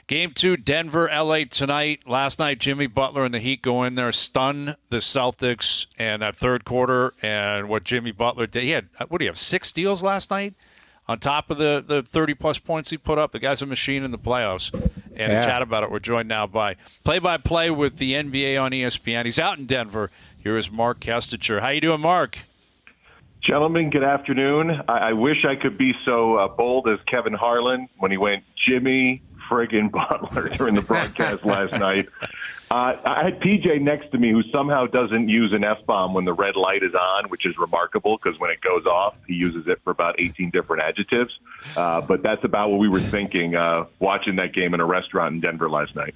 Game 2, Denver, LA tonight. Last night, Jimmy Butler and the Heat go in there, stun the Celtics in that third quarter. And what Jimmy Butler did, he had, 6 steals last night on top of the 30-plus points he put up. The guy's a machine in the playoffs. And to chat about it, we're joined now by play-by-play with the NBA on ESPN. He's out in Denver. Here is Marc Kestecher. How you doing, Mark? Gentlemen, good afternoon. I wish I could be so bold as Kevin Harlan when he went Jimmy friggin' Butler during the broadcast last night. I had PJ next to me who somehow doesn't use an F-bomb when the red light is on, which is remarkable because when it goes off, he uses it for about 18 different adjectives. But that's about what we were thinking watching that game in a restaurant in Denver last night.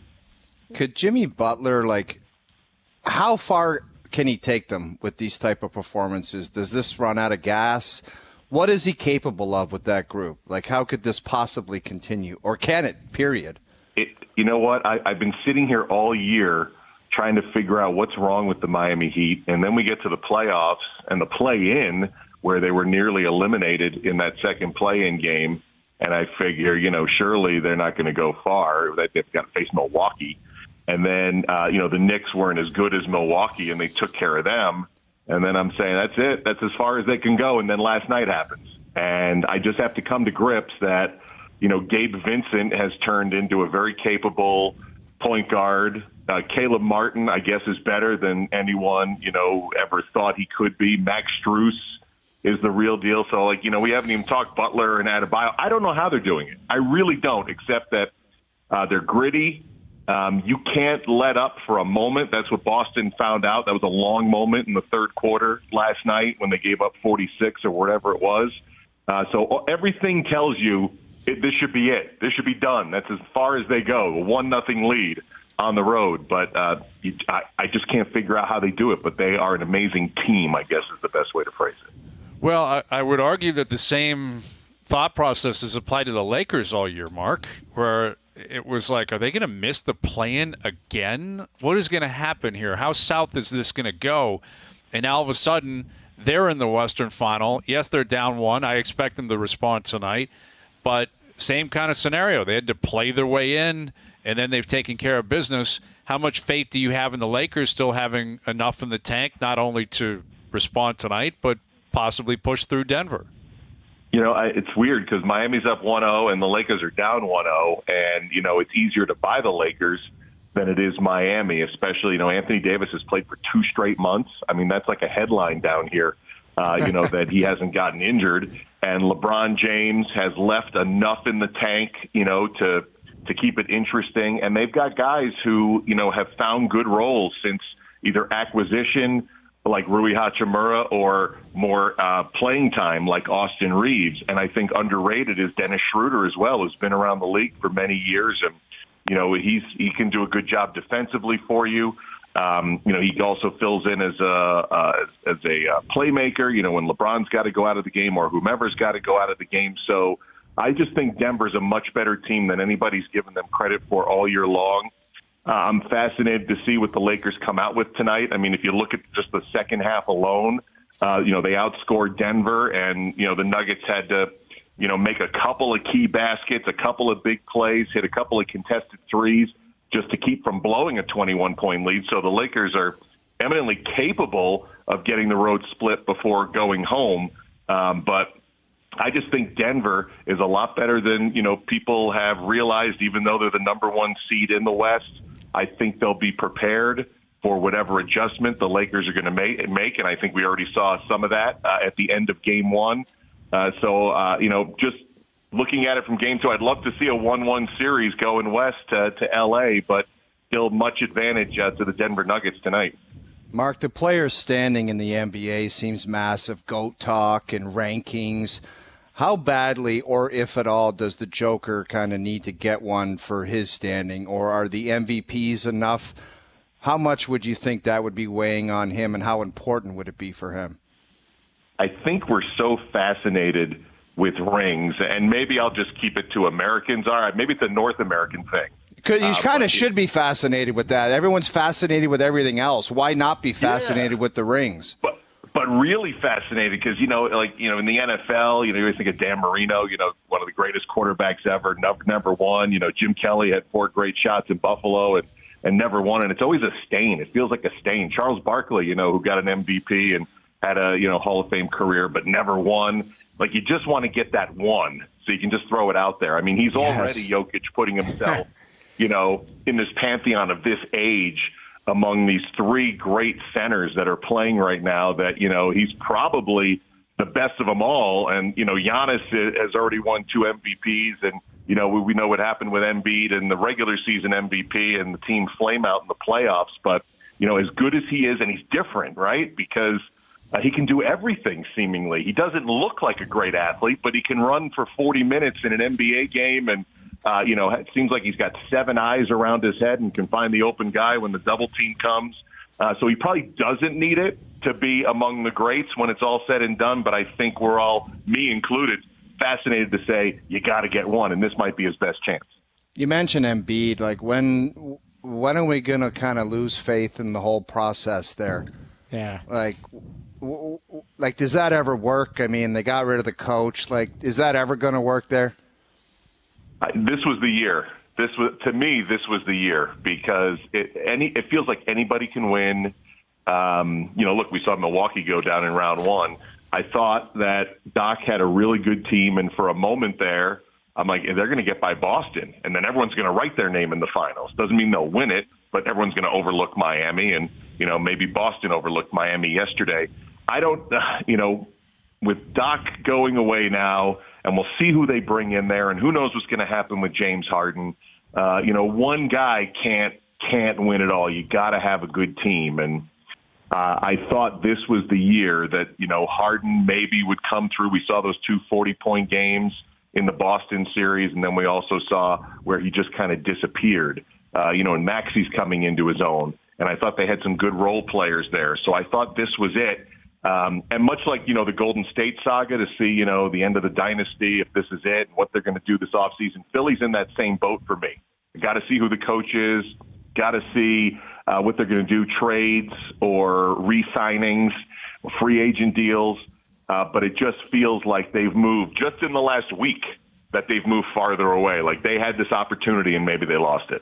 Could Jimmy Butler, how far can he take them with these type of performances? Does this run out of gas? What is he capable of with that group? How could this possibly continue? Or can it, period? You know what? I've been sitting here all year trying to figure out what's wrong with the Miami Heat. And then we get to the playoffs and the play-in where they were nearly eliminated in that second play-in game. And I figure, surely they're not going to go far. They've got to face Milwaukee. And then, the Knicks weren't as good as Milwaukee, and they took care of them. And then I'm saying, that's it. That's as far as they can go. And then last night happens. And I just have to come to grips that, Gabe Vincent has turned into a very capable point guard. Caleb Martin, I guess, is better than anyone, ever thought he could be. Max Strus is the real deal. So, we haven't even talked Butler and Adebayo. I don't know how they're doing it. I really don't, except that they're gritty. You can't let up for a moment. That's what Boston found out. That was a long moment in the third quarter last night when they gave up 46 or whatever it was. So everything tells you this should be it. This should be done. That's as far as they go. A 1-0 lead on the road. But I just can't figure out how they do it. But they are an amazing team, I guess is the best way to phrase it. Well, I would argue that the same thought process is applied to the Lakers all year, Mark, where it was are they going to miss the play-in again? What is going to happen here? How south is this going to go? And now all of a sudden, they're in the Western Final. Yes, they're down 1. I expect them to respond tonight. But same kind of scenario. They had to play their way in, and then they've taken care of business. How much faith do you have in the Lakers still having enough in the tank, not only to respond tonight, but possibly push through Denver? It's weird because Miami's up 1-0 and the Lakers are down 1-0. And, it's easier to buy the Lakers than it is Miami, especially, Anthony Davis has played for 2 straight months. I mean, that's like a headline down here, that he hasn't gotten injured. And LeBron James has left enough in the tank, to keep it interesting. And they've got guys who, have found good roles since either acquisition like Rui Hachimura or more playing time like Austin Reeves. And I think underrated is Dennis Schroeder as well, who's been around the league for many years. And, he can do a good job defensively for you. He also fills in as a playmaker, when LeBron's got to go out of the game or whomever's got to go out of the game. So I just think Denver's a much better team than anybody's given them credit for all year long. I'm fascinated to see what the Lakers come out with tonight. I mean, if you look at just the second half alone, they outscored Denver, and, the Nuggets had to, make a couple of key baskets, a couple of big plays, hit a couple of contested threes just to keep from blowing a 21-point lead. So the Lakers are eminently capable of getting the road split before going home. But I just think Denver is a lot better than, people have realized, even though they're the number 1 seed in the West. I think they'll be prepared for whatever adjustment the Lakers are going to make, and I think we already saw some of that at the end of Game 1. Just looking at it from Game 2, I'd love to see a 1-1 series going west to L.A., but still much advantage to the Denver Nuggets tonight. Mark, the players standing in the NBA seems massive, GOAT talk and rankings. How badly, or if at all, does the Joker kind of need to get one for his standing, or are the MVPs enough? How much would you think that would be weighing on him, and how important would it be for him? I think we're so fascinated with rings, and maybe I'll just keep it to Americans. All right, maybe it's a North American thing. You kind of should be fascinated with that. Everyone's fascinated with everything else. Why not be fascinated with the rings? but really fascinated because, in the NFL, you always think of Dan Marino, one of the greatest quarterbacks ever, number one. Jim Kelly had 4 great shots in Buffalo and never won. And it's always a stain. It feels like a stain. Charles Barkley, who got an MVP and had a, Hall of Fame career, but never won. Like, you just want to get that one so you can just throw it out there. I mean, he's already Jokic putting himself, in this pantheon of this age among these 3 great centers that are playing right now that, he's probably the best of them all. And, Giannis has already won 2 MVPs. And, we know what happened with Embiid and the regular season MVP and the team flame out in the playoffs. But, as good as he is, and he's different, right? Because he can do everything, seemingly. He doesn't look like a great athlete, but he can run for 40 minutes in an NBA game. And, it seems like he's got 7 eyes around his head and can find the open guy when the double team comes. So he probably doesn't need it to be among the greats when it's all said and done. But I think we're all, me included, fascinated to say you got to get one, and this might be his best chance. You mentioned Embiid. Like, when are we going to kind of lose faith in the whole process there? Yeah. Like, does that ever work? I mean, they got rid of the coach. Like, is that ever going to work there? This was the year. This was the year because it feels like anybody can win. Look, we saw Milwaukee go down in round 1. I thought that Doc had a really good team, and for a moment there, I'm like, they're going to get by Boston, and then everyone's going to write their name in the finals. Doesn't mean they'll win it, but everyone's going to overlook Miami, and maybe Boston overlooked Miami yesterday. I don't, with Doc going away now, and we'll see who they bring in there, and who knows what's going to happen with James Harden. One guy can't win it all. You got to have a good team, and I thought this was the year that Harden maybe would come through. We saw those 2 40-point games in the Boston series, and then we also saw where he just kind of disappeared. And Maxi's coming into his own, and I thought they had some good role players there. So I thought this was it. And much like, the Golden State saga to see, the end of the dynasty, if this is it, and what they're going to do this offseason, Philly's in that same boat for me. Got to see who the coach is, got to see what they're going to do, trades or re-signings, free agent deals. But it just feels like they've moved, just in the last week, that they've moved farther away. Like they had this opportunity and maybe they lost it.